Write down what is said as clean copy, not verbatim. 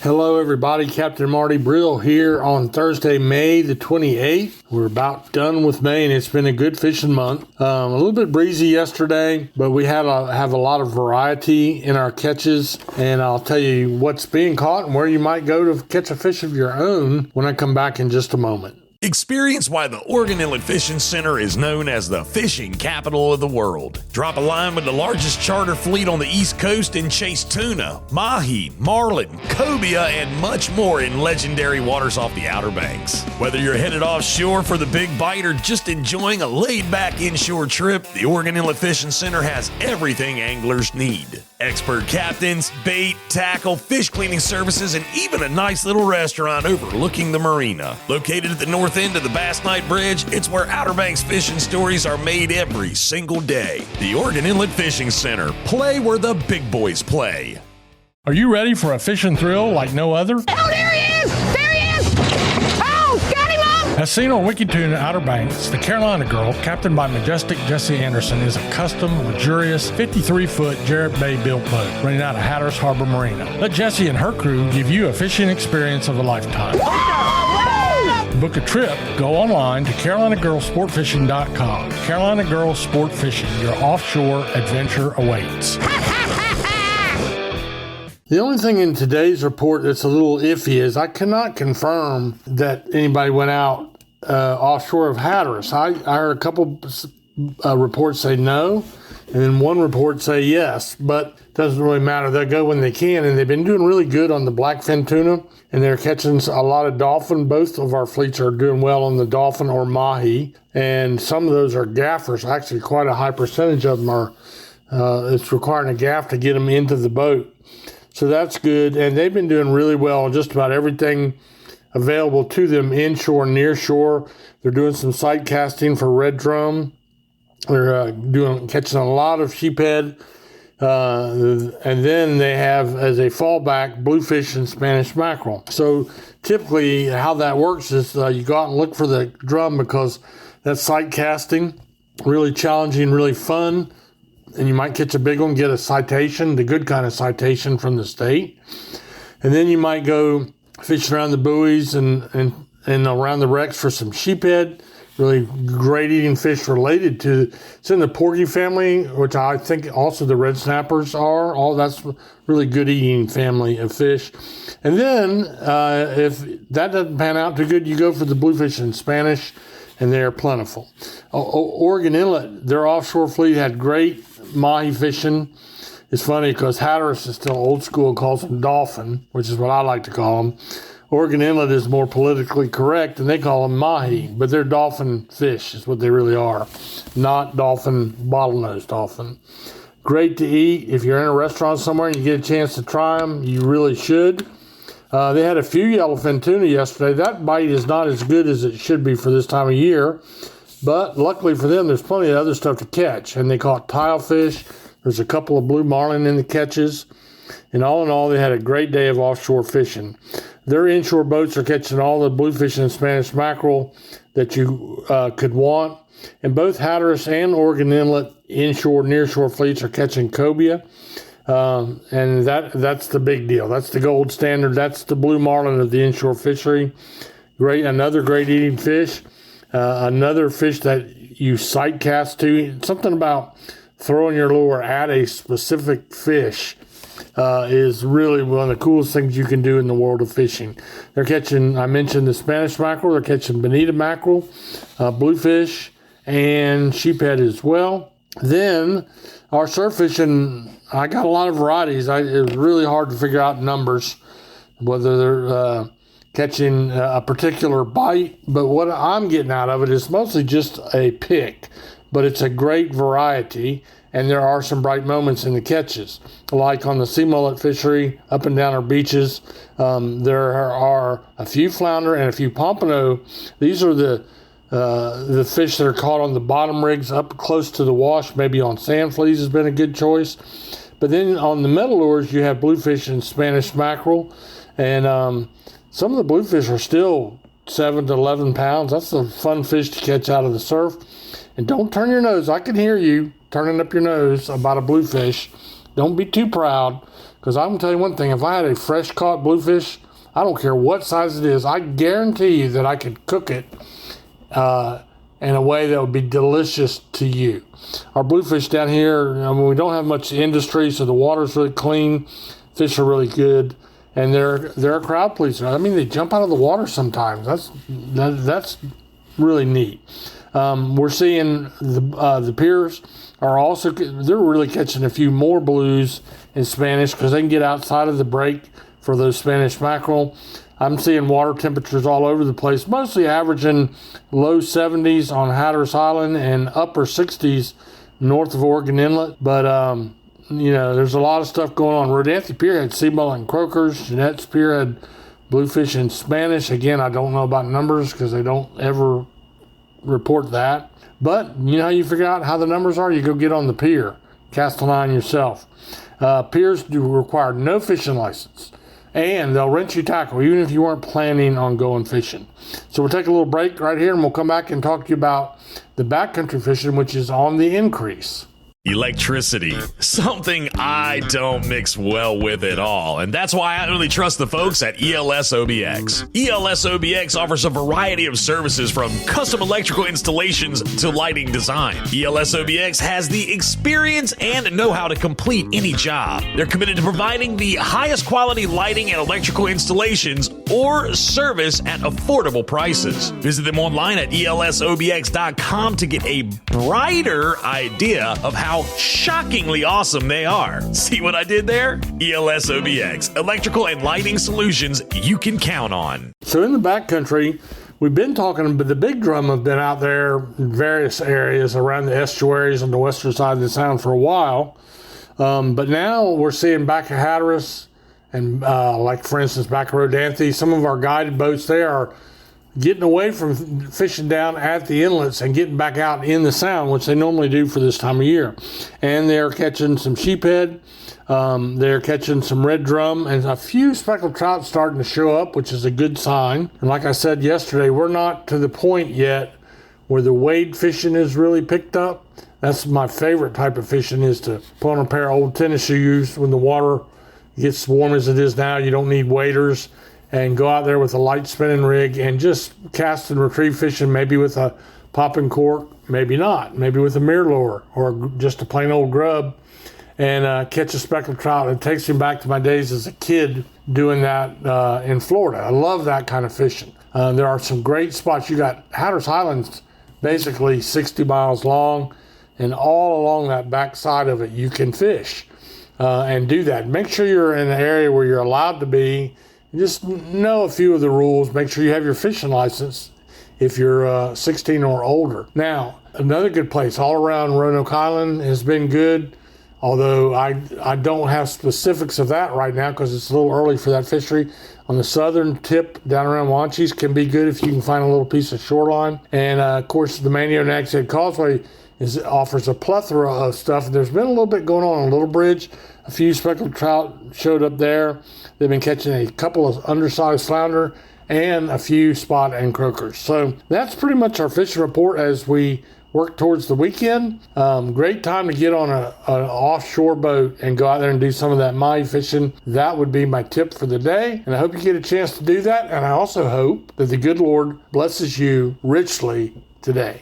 Hello everybody, Captain Marty Brill here on Thursday, May the 28th. We're about done with May and it's been a good fishing month. A little bit breezy yesterday, but we have a lot of variety in our catches, and I'll tell you what's being caught and where you might go to catch a fish of your own when I come back in just a moment. Experience why the Oregon Inlet Fishing Center is known as the fishing capital of the world. Drop a line with the largest charter fleet on the East Coast and chase tuna, mahi, marlin, cobia, and much more in legendary waters off the Outer Banks. Whether you're headed offshore for the big bite or just enjoying a laid-back inshore trip, the Oregon Inlet Fishing Center has everything anglers need. Expert captains, bait, tackle, fish cleaning services, and even a nice little restaurant overlooking the marina. Located at the north end of the Bass Knight Bridge, it's where Outer Banks fishing stories are made every single day. The Oregon Inlet Fishing Center. Play where the big boys play. Are you ready for a fishing thrill like no other? Oh, there he is! There he is! Oh, got him up! As seen on Wicked Tune at Outer Banks, the Carolina Girl, captained by majestic Jesse Anderson, is a custom, luxurious 53-foot Jarrett Bay built boat running out of Hatteras Harbor Marina. Let Jesse and her crew give you a fishing experience of a lifetime. To book a trip, go online to CarolinaGirlSportFishing.com. Carolina Girl Sport Fishing, your offshore adventure awaits. The only thing in today's report that's a little iffy is I cannot confirm that anybody went out offshore of Hatteras. I heard a couple reports say no, and then one report say yes, but it doesn't really matter. They'll go when they can, and they've been doing really good on the blackfin tuna, and they're catching a lot of dolphin. Both of our fleets are doing well on the dolphin or mahi, and some of those are gaffers. Actually, quite a high percentage of them are. It's requiring a gaff to get them into the boat. So that's good, and they've been doing really well on just about everything available to them, inshore and near shore. They're doing some sight casting for red drum. They're catching a lot of sheephead, and then they have as a fallback bluefish and Spanish mackerel. So typically how that works is you go out and look for the drum because that's sight casting, really challenging, really fun. And you might catch a big one, get a citation, the good kind of citation from the state. And then you might go fishing around the buoys and around the wrecks for some sheephead, really great eating fish related to, it's in the porgy family, which I think also the red snappers are. All that's really good eating family of fish. And then if that doesn't pan out too good, you go for the bluefish and Spanish, and they're plentiful. Oregon Inlet, their offshore fleet had great mahi fishing. It's funny because Hatteras is still old school, calls them dolphin, which is what I like to call them. Oregon Inlet is more politically correct, and they call them mahi, but they're dolphin fish is what they really are, not dolphin, bottlenose dolphin. Great to eat. If you're in a restaurant somewhere and you get a chance to try them, you really should. They had a few yellowfin tuna yesterday. That bite is not as good as it should be for this time of year, but luckily for them, there's plenty of other stuff to catch. And they caught tilefish. There's a couple of blue marlin in the catches. And all in all, they had a great day of offshore fishing. Their inshore boats are catching all the bluefish and Spanish mackerel that you could want. And both Hatteras and Oregon Inlet inshore, nearshore fleets are catching cobia. And that's the big deal. That's the gold standard. That's the blue marlin of the inshore fishery. Another great eating fish. Another fish that you sight cast to. Something about throwing your lure at a specific fish is really one of the coolest things you can do in the world of fishing. They're catching, I mentioned the Spanish mackerel. They're catching bonita mackerel, bluefish, and sheephead as well. Then our surf fishing, I got a lot of varieties. It was really hard to figure out numbers, whether they're catching a particular bite. But what I'm getting out of it is mostly just a pick, but it's a great variety. And there are some bright moments in the catches, like on the sea mullet fishery up and down our beaches. There are a few flounder and a few pompano. These are the fish that are caught on the bottom rigs up close to the wash, maybe on sand fleas has been a good choice. But then on the metal lures, you have bluefish and Spanish mackerel. And some of the bluefish are still 7 to 11 pounds. That's a fun fish to catch out of the surf. And don't turn your nose. I can hear you turning up your nose about a bluefish. Don't be too proud, Because I'm going to tell you one thing, if I had a fresh caught bluefish, I don't care what size it is, I guarantee you that I could cook it in a way that would be delicious to you. Our bluefish down here, we don't have much industry, so the water's really clean, fish are really good, and they're a crowd pleaser. I mean, they jump out of the water sometimes. That's really neat. We're seeing the piers are also, they're really catching a few more blues in Spanish because they can get outside of the break for those Spanish mackerel. I'm seeing water temperatures all over the place, mostly averaging low 70s on Hatteras Island and upper 60s north of Oregon Inlet. But, there's a lot of stuff going on. Rodanthe Pier had sea mullet and croakers. Jeanette's Pier had bluefish in Spanish. Again, I don't know about numbers because they don't ever report that. But you know how you figure out how the numbers are? You go get on the pier, cast a line yourself. Piers do require no fishing license, and they'll rent you tackle even if you weren't planning on going fishing. So we'll take a little break right here, and we'll come back and talk to you about the backcountry fishing, which is on the increase. Electricity, something I don't mix well with at all, and that's why I only trust the folks at ELS OBX. ELS OBX offers a variety of services from custom electrical installations to lighting design. ELS OBX has the experience and know-how to complete any job. They're committed to providing the highest quality lighting and electrical installations or service at affordable prices. Visit them online at elsobx.com to get a brighter idea of how shockingly awesome they are. See what I did there? ELS OBX, electrical and lighting solutions you can count on. So in the backcountry, we've been talking, but the big drum have been out there in various areas around the estuaries on the western side of the sound for a while. But now we're seeing back at Hatteras and like, for instance, back at Rodanthe, some of our guided boats there are getting away from fishing down at the inlets and getting back out in the sound, which they normally do for this time of year. And they're catching some sheephead, they're catching some red drum, and a few speckled trout starting to show up, which is a good sign. And like I said yesterday, we're not to the point yet where the wade fishing is really picked up. That's my favorite type of fishing, is to put on a pair of old tennis shoes when the water gets warm as it is now. You don't need waders, and go out there with a light spinning rig and just cast and retrieve fishing, maybe with a popping cork, maybe not, maybe with a mirror lure or just a plain old grub, and catch a speckled trout. It takes me back to my days as a kid doing that in Florida. I love that kind of fishing. There are some great spots. You got Hatteras Island's basically 60 miles long, and all along that back side of it you can fish and do that. Make sure you're in an area where you're allowed to be. Just know a few of the rules. Make sure you have your fishing license if you're 16 or older. Now, another good place all around Roanoke Island has been good, although I don't have specifics of that right now because it's a little early for that fishery. On the southern tip down around Wanchese can be good if you can find a little piece of shoreline. And of course, the Manio Nags Head Causeway offers a plethora of stuff. There's been a little bit going on Little Bridge. A few speckled trout showed up there. They've been catching a couple of undersized flounder and a few spot and croakers. So that's pretty much our fishing report as we work towards the weekend. Great time to get on an offshore boat and go out there and do some of that mahi fishing. That would be my tip for the day. And I hope you get a chance to do that. And I also hope that the good Lord blesses you richly today.